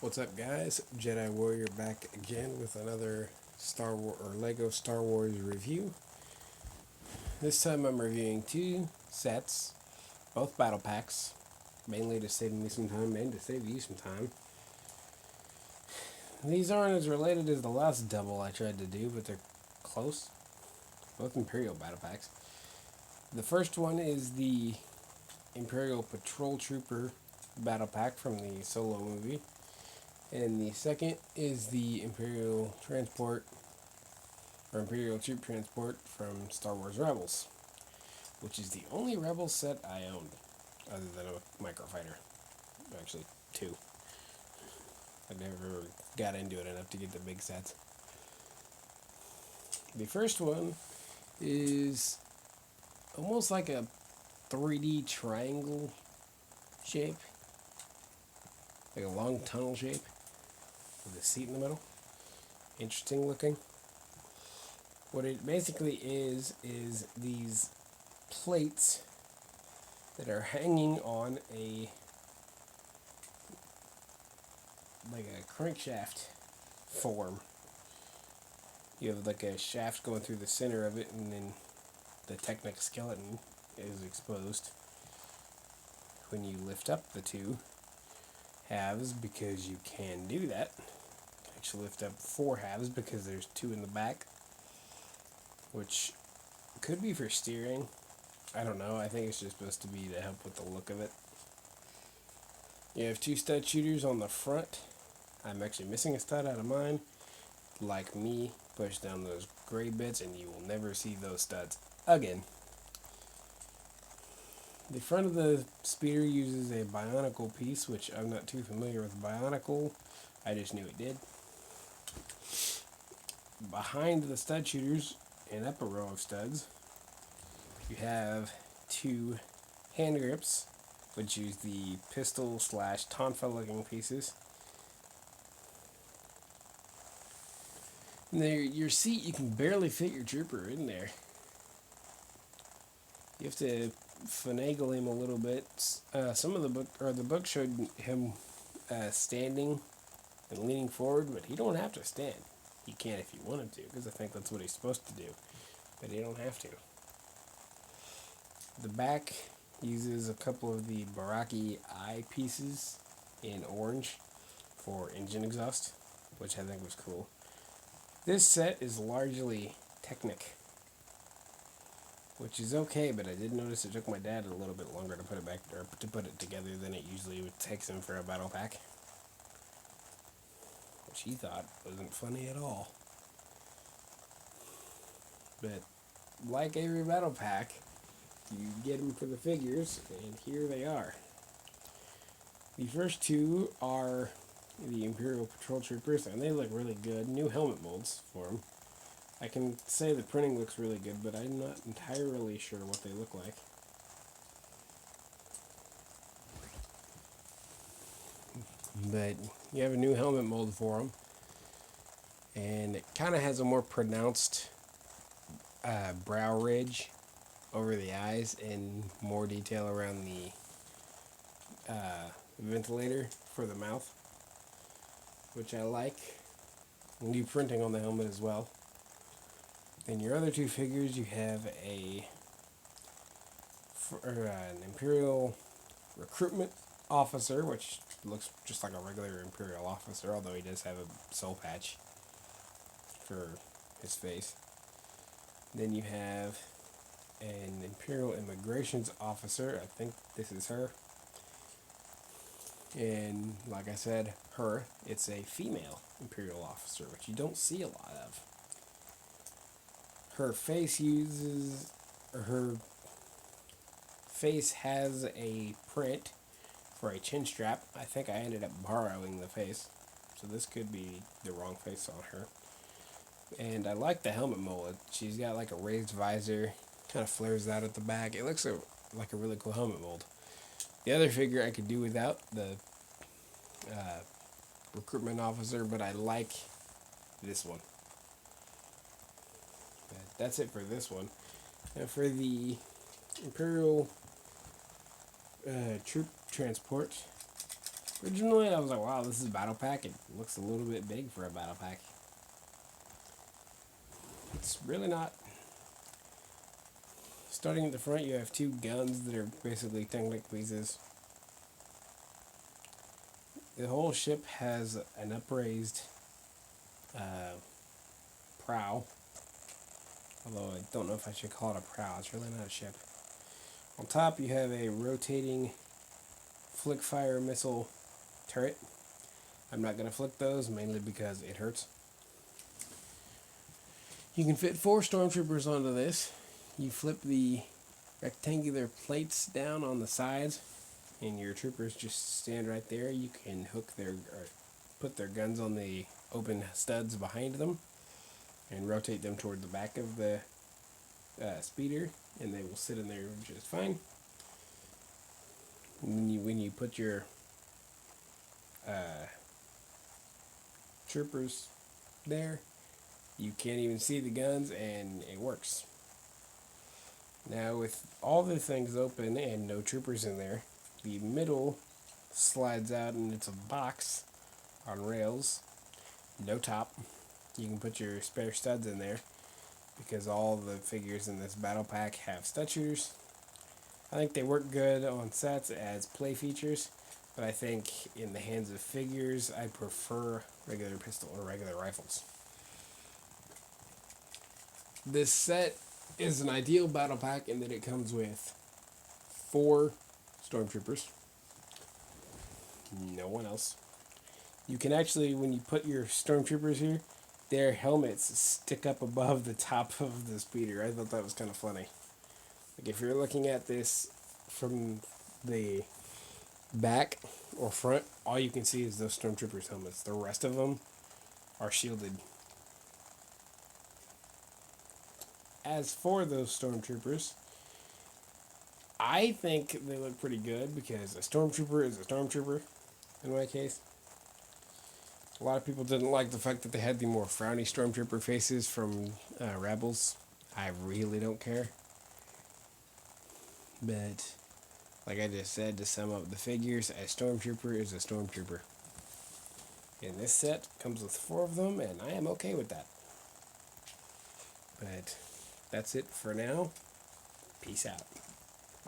What's up, guys? Jedi Warrior back again with another Star Wars or Lego Star Wars review. This time I'm reviewing two sets, both battle packs, mainly to save me some time and to save you some time. These aren't as related as the last double I tried to do, but they're close. Both Imperial battle packs. The first one is the Imperial Patrol Trooper battle pack from the Solo movie. And the second is the Imperial Transport or Imperial Troop Transport from Star Wars Rebels, which is the only Rebels set I owned, other than a microfighter. Actually, two. I never got into it enough to get the big sets. The first one is almost like a 3D triangle shape, like a long tunnel shape with a seat in the middle. Interesting looking. What it basically is these plates that are hanging on like a crankshaft form. You have like a shaft going through the center of it, and then the Technic skeleton is exposed when you lift up the two halves, because you can do that. Actually lift up four halves because there's two in the back, which could be for steering. I don't know. I think it's just supposed to be to help with the look of it. You have two stud shooters on the front. I'm actually missing a stud out of mine. Like me, push down those gray bits and you will never see those studs again. The front of the speeder uses a bionicle piece, which I'm not too familiar with bionicle. I just knew it did. Behind the stud shooters, an upper row of studs, you have two hand grips, which use the pistol / tonfa looking pieces. And your seat, you can barely fit your trooper in there. You have to finagle him a little bit. Some of the book showed him standing and leaning forward, but he don't have to stand. He can if you want him to, because I think that's what he's supposed to do, but he don't have to. The back uses a couple of the Baraki eye pieces in orange for engine exhaust, which I think was cool. This set is largely Technic, which is okay, but I did notice it took my dad a little bit longer to put it back or to put it together than it usually takes him for a battle pack, which he thought wasn't funny at all. But like every battle pack, you get them for the figures, and here they are. The first two are the Imperial Patrol Troopers, and they look really good. New helmet molds for them. I can say the printing looks really good, but I'm not entirely sure what they look like. But you have a new helmet mold for them, and it kind of has a more pronounced brow ridge over the eyes and more detail around the ventilator for the mouth, which I like. New printing on the helmet as well. In your other two figures, you have an Imperial recruitment officer, which looks just like a regular Imperial officer, although he does have a soul patch for his face. Then you have an Imperial immigrations officer. I think this is her. And like I said, it's a female Imperial officer, which you don't see a lot of. Her face has a print for a chin strap. I think I ended up borrowing the face, so this could be the wrong face on her. And I like the helmet mold. She's got like a raised visor, kind of flares out at the back. It looks like a really cool helmet mold. The other figure I could do without, the recruitment officer, but I like this one. But that's it for this one. Now for the Imperial troop transport, Originally, I was like, wow, this is a battle pack. It looks a little bit big for a battle pack. It's really not. Starting at the front, you have two guns that are basically technic pieces. The whole ship has an upraised uh, prow. Although I don't know if I should call it a prow. It's really not a ship. On top, you have a rotating flick fire missile turret. I'm not going to flick those, mainly because it hurts. You can fit 4 stormtroopers onto this. You flip the rectangular plates down on the sides, and your troopers just stand right there. You can hook their, or put their guns on the open studs behind them, and rotate them toward the back of the speeder, and they will sit in there just fine. When you put your troopers there, you can't even see the guns, and it works. Now, with all the things open and no troopers in there, the middle slides out and it's a box on rails, no top. You can put your spare studs in there because all the figures in this battle pack have stud shooters. I think they work good on sets as play features, but I think in the hands of figures, I prefer regular pistol or regular rifles. This set is an ideal battle pack in that it comes with 4 stormtroopers. No one else. You can actually, when you put your stormtroopers here, their helmets stick up above the top of the speeder. I thought that was kind of funny. Like if you're looking at this from the back or front, all you can see is those stormtroopers' helmets. The rest of them are shielded. As for those stormtroopers, I think they look pretty good because a stormtrooper is a stormtrooper in my case. A lot of people didn't like the fact that they had the more frowny stormtrooper faces from Rebels. I really don't care. But, like I just said, to sum up the figures, a stormtrooper is a stormtrooper. And this set comes with 4 of them, and I am okay with that. But that's it for now. Peace out.